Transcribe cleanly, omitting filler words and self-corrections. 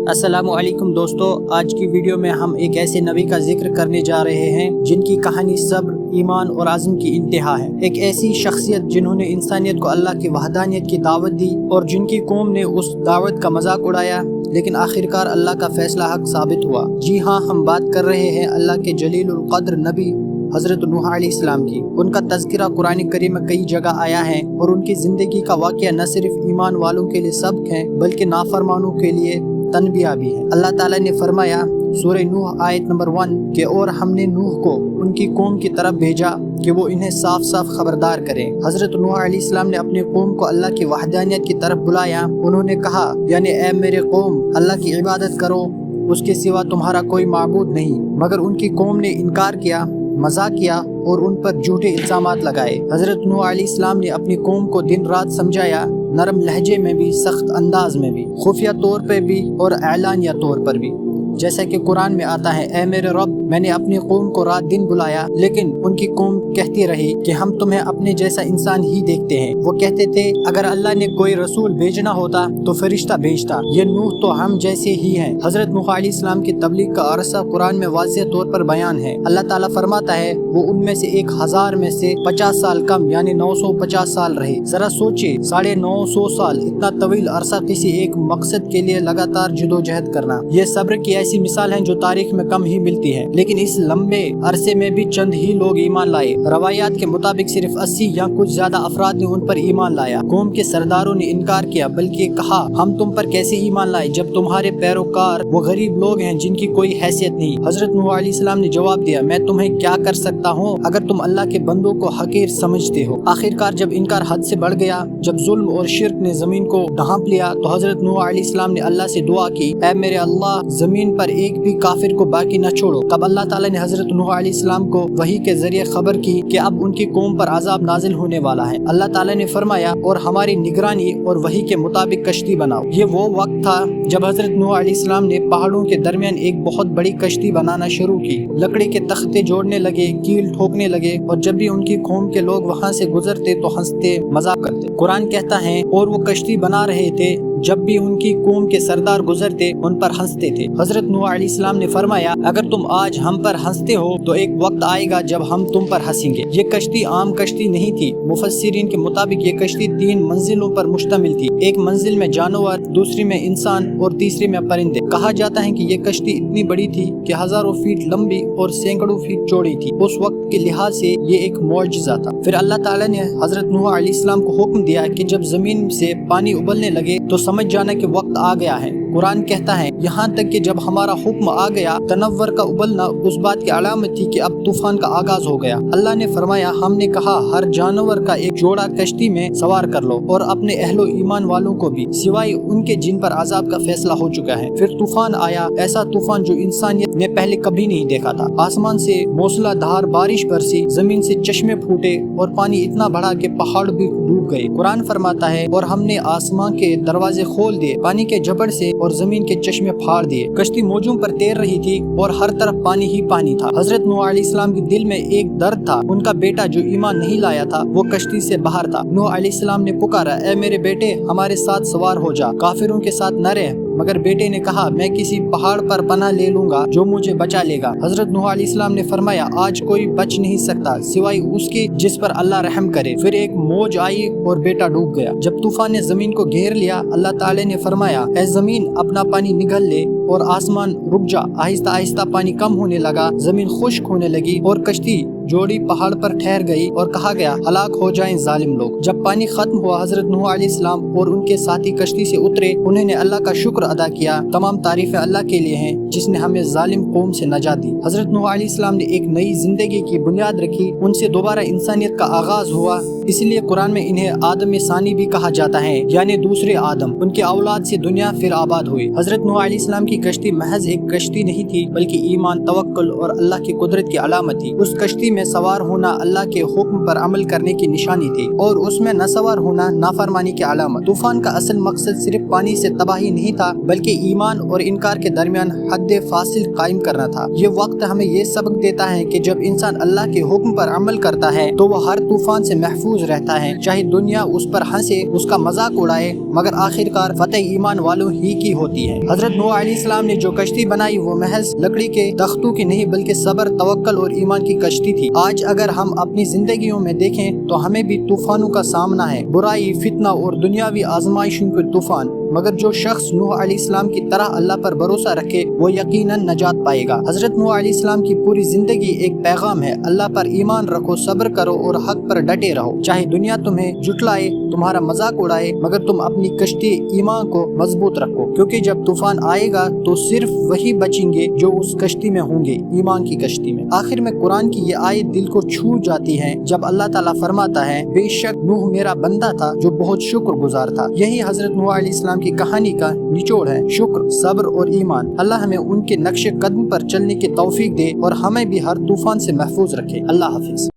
अस्सलामु अलैकुम दोस्तों, आज की वीडियो में हम एक ऐसे नबी का जिक्र करने जा रहे हैं जिनकी कहानी सब्र, ईमान और आज़म की इंतहा है। एक ऐसी शख्सियत जिन्होंने इंसानियत को अल्लाह की वहदानियत की दावत दी और जिनकी कौम ने उस दावत का मजाक उड़ाया, लेकिन आखिरकार अल्लाह का फैसला हक साबित हुआ। जी हाँ, हम बात कर रहे हैं अल्लाह के जलीलुल क़द्र नबी हज़रत नूह अलैहिस्सलाम की। उनका तज़किरा कुरान करीम में कई जगह आया है और उनकी ज़िंदगी का वाक़या न सिर्फ ईमान वालों के लिए सबक है बल्कि नाफरमानों के लिए तनबिया भी है। अल्लाह ताला ने फरमाया सूरह नूह आयत नंबर 1 के और हमने नूह को उनकी कौम की तरफ भेजा कि वो इन्हें साफ साफ खबरदार करें। हज़रत नूह अलैहिस्सलाम ने अपनी कौम को अल्लाह की वहदानियत की तरफ बुलाया। उन्होंने कहा, यानी ए मेरे कौम, अल्लाह की इबादत करो, उसके सिवा तुम्हारा कोई माबूद नहीं। मगर उनकी कौम ने इनकार किया, मजाक किया और उन पर झूठे इल्जामात लगाए। हज़रत नूह अलैहिस्सलाम ने अपनी कौम को दिन रात समझाया, नरम लहजे में भी, सख्त अंदाज में भी, खुफिया तौर पे भी और ऐलानिया तौर पर भी। जैसा कि कुरान में आता है, ए मेरे रब, मैंने अपनी कौम को रात दिन बुलाया, लेकिन उनकी कौम कहती रही कि हम तुम्हें अपने जैसा इंसान ही देखते हैं। वो कहते थे, अगर अल्लाह ने कोई रसूल भेजना होता तो फरिश्ता भेजता, ये नूह तो हम जैसे ही हैं। हज़रत नूह अलैहिस्सलाम की तबलीग का अरसा कुरान में वाज़ेह तौर पर बयान है। अल्लाह ताला फरमाता है, वो उनमें से 1000 में से 50 साल कम यानी 950 साल रहे। जरा सोचे, 950 साल, इतना तवील अरसा किसी एक मकसद के लिए लगातार जदोजहद करना। ये सब्र की ऐसी मिसाल है जो तारीख में कम ही मिलती है, लेकिन इस लंबे अरसे में भी चंद ही लोग ईमान लाए। रवायात के मुताबिक सिर्फ 80 या कुछ ज्यादा अफराद ने उन पर ईमान लाया। कौम के सरदारों ने इनकार किया, बल्कि कहा, हम तुम पर कैसे ईमान लाए जब तुम्हारे पैरोकार वो गरीब लोग हैं जिनकी कोई हैसियत नहीं। हजरत नूह अलैहिस्सलाम ने जवाब दिया, मैं तुम्हें क्या कर सकता हूँ अगर तुम अल्लाह के बंदों को हकीर समझते हो। आखिरकार जब इनकार हद से बढ़ गया, जब जुल्म और शिर्क ने जमीन को ढांप लिया, तो हजरत नूह अलैहिस्सलाम ने अल्लाह से दुआ की, ऐ मेरे अल्लाह, जमीन पर एक भी काफिर को बाकी न छोड़ो। तब अल्लाह ताला ने हजरत नूह अलैहिस्सलाम को वही के जरिए खबर की कि अब उनकी कौम पर अजाब नाजिल होने वाला है। अल्लाह ताला ने फरमाया, और हमारी निगरानी और वही के मुताबिक कश्ती बनाओ। ये वो वक्त था जब हजरत नूह अलैहिस्सलाम ने पहाड़ों के दरमियान एक बहुत बड़ी कश्ती बनाना शुरू की। लकड़ी के तख्ते जोड़ने लगे, कील ठोकने लगे, और जब भी उनकी कौम के लोग वहाँ से गुजरते तो हंसते, मजाक करते। कुरान कहता है, और वो कश्ती बना रहे थे, जब भी उनकी कौम के सरदार गुजरते उन पर हंसते थे। हजरत नूह अलैहिस्सलाम ने फरमाया, अगर तुम आज हम पर हंसते हो तो एक वक्त आएगा जब हम तुम पर हंसेंगे। ये कश्ती आम कश्ती नहीं थी। मुफस्सिरीन के मुताबिक ये कश्ती 3 मंजिलों पर मुश्तमिल थी। एक मंजिल में जानवर, दूसरी में इंसान और तीसरी में परिंदे। कहा जाता है कि ये कश्ती इतनी बड़ी थी कि हजारों फीट लंबी और सैकड़ों फीट चौड़ी थी। उस वक्त के लिहाज से ये एक मौजज़ा था। फिर अल्लाह ताला ने हजरत नूह अलैहिस्सलाम को हुक्म दिया कि जब जमीन से पानी उबलने लगे तो समझ जाना कि वक्त आ गया है। कुरान कहता है, यहाँ तक कि जब हमारा हुक्म आ गया, तनव्वर का उबलना उस बात की अलामत थी कि अब तूफान का आगाज हो गया। अल्लाह ने फरमाया, हमने कहा, हर जानवर का एक जोड़ा कश्ती में सवार कर लो और अपने अहलो ईमान वालों को भी, सिवाय उनके जिन पर अजाब का फैसला हो चुका है। फिर तूफान आया, ऐसा तूफान जो इंसानियत ने पहले कभी नहीं देखा था। आसमान से मूसलाधार बारिश बरसी, जमीन से चश्मे फूटे और पानी इतना बढ़ा कि पहाड़ भी डूब गए। कुरान फरमाता है, और हमने आसमान के दरवाजे खोल दिए, पानी के झपड़ से और जमीन के चश्मे फाड़ दिए। कश्ती मौजों पर तैर रही थी और हर तरफ पानी ही पानी था। हजरत नूह अलैहिस्सलाम के दिल में एक दर्द था। उनका बेटा जो ईमान नहीं लाया था वो कश्ती से बाहर था। नूह अलैहिस्सलाम ने पुकारा, ए मेरे बेटे, हमारे साथ सवार हो जा, काफिरों के साथ न रह। मगर बेटे ने कहा, मैं किसी पहाड़ पर पनाह ले लूंगा जो मुझे बचा लेगा। हजरत नूह अलैहिस्सलाम ने फरमाया, आज कोई बच नहीं सकता सिवाय उसके जिस पर अल्लाह रहम करे। फिर एक मौज आई और बेटा डूब गया। जब तूफान ने जमीन को घेर लिया, अल्लाह ताला ने फरमाया, ए जमीन, अपना पानी निगल ले, और आसमान रुक जा। आहिस्ता आहिस्ता पानी कम होने लगा, जमीन खुश्क होने लगी और कश्ती जोड़ी पहाड़ पर ठहर गई और कहा गया, हलाक हो जाएं जालिम लोग। जब पानी खत्म हुआ, हजरत नूह अलैहिस्सलाम और उनके साथी कश्ती से उतरे। उन्होंने अल्लाह का शुक्र अदा किया। तमाम तारीफें अल्लाह के लिए हैं जिसने हमें जालिम कौम से नजात दी। हजरत नूह अलैहिस्सलाम ने एक नई जिंदगी की बुनियाद रखी। उनसे दोबारा इंसानियत का आगाज हुआ। इसलिए कुरान में इन्हें आदम सानी भी कहा जाता है, यानी दूसरे आदम। उनके औलाद से दुनिया फिर आबाद हुई। हजरत नूह अलैहिस्सलाम की कश्ती महज एक कश्ती नहीं थी, बल्कि ईमान, तवक्कुल और अल्लाह की कुदरत की अलामत थी। उस कश्ती में सवार होना अल्लाह के हुक्म पर अमल करने की निशानी थी, और उसमें न सवार होना नाफरमानी की अलामत। तूफान का असल मकसद सिर्फ पानी से तबाही नहीं था, बल्कि ईमान और इनकार के दरमियान हद फासिल कायम करना था। ये वक्त हमें ये सबक देता है कि जब इंसान अल्लाह के हुक्म पर अमल करता है तो वह हर तूफान से महफूज محفوظ رہتا ہے، چاہے دنیا اس پر ہنسے، اس کا مذاق اڑائے، مگر آخرکار فتح ایمان والوں ہی کی ہوتی ہے۔ حضرت نوح علیہ السلام نے جو کشتی بنائی وہ محض لکڑی کے تختوں کی نہیں بلکہ صبر، توکل اور ایمان کی کشتی تھی۔ آج اگر ہم اپنی زندگیوں میں دیکھیں تو ہمیں بھی طوفانوں کا سامنا ہے، برائی، فتنہ اور دنیاوی آزمائشوں کے طوفان، مگر جو شخص نوح علیہ السلام کی طرح اللہ پر بھروسہ رکھے وہ یقیناً نجات پائے گا۔ حضرت نوح علیہ السلام کی پوری زندگی ایک پیغام ہے، اللہ پر ایمان رکھو، صبر کرو اور حق پر ڈٹے رہو، چاہے دنیا تمہیں جھٹلائے، تمہارا مذاق اڑائے، مگر تم اپنی کشتی ایمان کو مضبوط رکھو، کیونکہ جب طوفان آئے گا تو صرف وہی بچیں گے جو اس کشتی میں ہوں گے، ایمان کی کشتی میں۔ آخر میں قرآن کی یہ آیت دل کو چھو جاتی ہے جب اللہ تعالیٰ فرماتا ہے، بے شک نوح میرا بندہ تھا جو بہت شکر گزار تھا۔ یہی حضرت نوح علیہ السلام کی کہانی کا نچوڑ ہے، شکر، صبر اور ایمان۔ اللہ ہمیں ان کے نقش قدم پر چلنے کی توفیق دے اور ہمیں بھی ہر طوفان سے محفوظ رکھے۔ اللہ حافظ۔